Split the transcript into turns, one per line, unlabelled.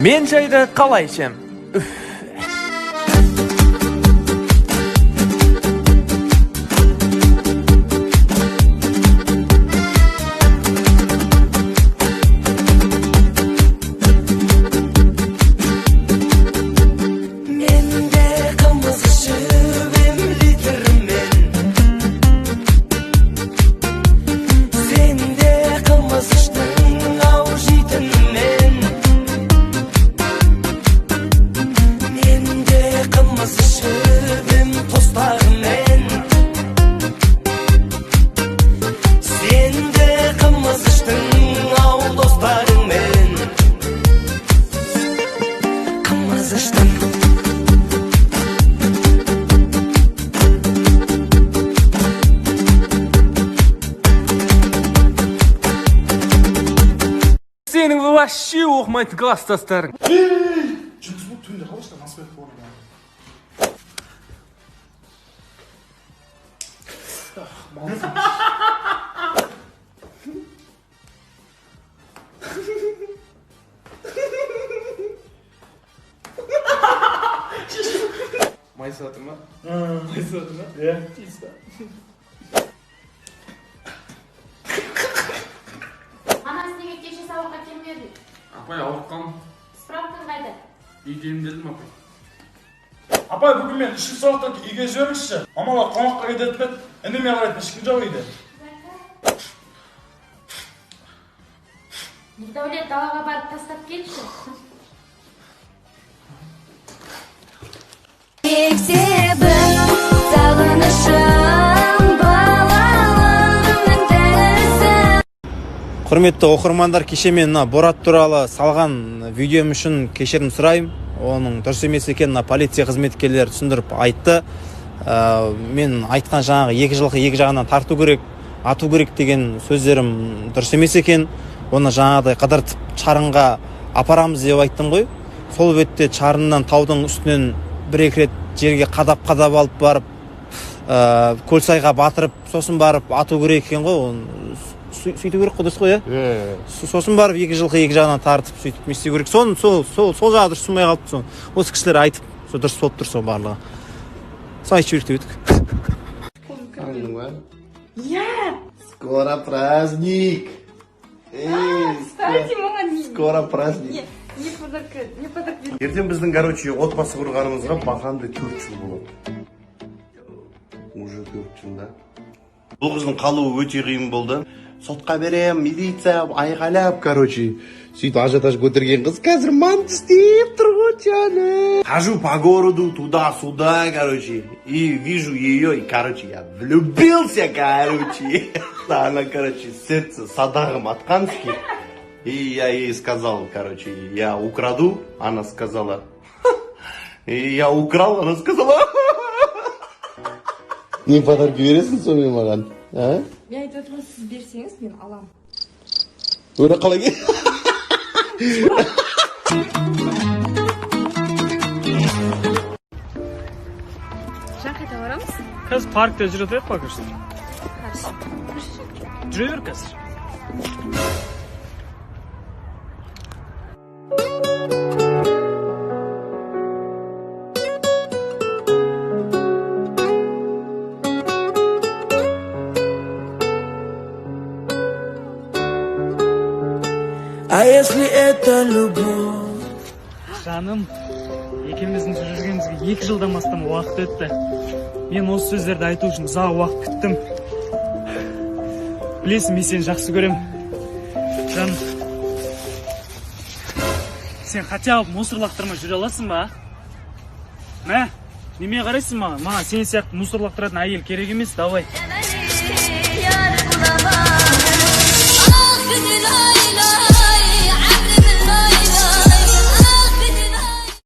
Мен чайды қалай ішем? Senin bu вообще оқымайтын класстастарың.
Жүз бұл түнде қалышта насып етіп орын.
Майсатыр ма?
Майсатыр ма? Иә.
Анасына кеше сабаққа келмеді.
Апай ауыртқам.
Справкаң қайда?
Үйге емделдім апай.
Апай, бүгін мен ішкі соғықтан үйге жіберіңізші. Мамалар қонаққа кетеді ме? Інеме қарайтын ешкім жоқ үйде.
Нұрдәулет, далаға барып тастап келші.
Мектебім, сағынышым, балалығымның дәрісі.
Құрметті оқырмандар, кеше мен Борат туралы салған видеом үшін кешірім сұрайым. Оның дұрыс емес екенін полиция қызметкерлері түсіндіріп айтты. Мен айтқан жаңағы 2 жылқы 2 жағынан тарту керек, ату керек деген сөздерім дұрыс емес екен. Оны жаңағыдай қыдыртып чарынға апарамыз деп айттым ғой. Сол бетте чарыннан таудың үстінен 1-2 рет жерге қадап алып барып, көлсайға батырып, сосын барып ату керек екен ғой. Сөйту керек қой, дұрыс қой, иә? Сосын барып 2 жылқы 2 жағынан тартып сөйтіп не істеу керек. Сол жағы дұрыс болмай қалыпты соны. Осы кісілер айтып, сол дұрыс болып тұр сол барлығы. Сол айтып жіберіп едік.
Я!
Скоро праздник!
Кстати, молодец.
Скоро праздник.
Не подарок.
Ертең біздің, короче, отбасы құрғанымызға бақанды 4 жыл болады. Уже 4 жыл, да? Бұл қыздың қалуы өте қиын болды. Сотқа берем, милиция айғайлап, короче. Сөйтіп ажиотаж көтерген қыз қазір мант істеп тұр ғой, жаны. Хожу по городу, туда-сюда, короче. И вижу ее, и, короче, я влюбился, короче. Она, короче, сердце садағым атқанский. И я ей сказал, короче, я украду. Она сказала. И я украл, она сказала. Не подарки бересің сонымен маған?
Я айтып отырмын, сіз берсеңіз, мен алам.
Өре қалай ке?
Жаңа қайта барамыз?
Қазір паркта жүре тұрайық па көрсін?
Қарсы.
Жүре бер қазір.
А если это любовь?
Жаным, екеуміздің жүргенімізге 2 жылдан астам уақыт өтті. Мен осы сөздерді айту үшін ұзақ уақыт күттім. Білесің, мен сені жақсы көрем. Жаным, сен хотя бы мусор лақтырмай жүре аласың ба? Мә, неме қарайсың маған? Маған сен сияқты мусор лақтыратын әйел керек емес, давай.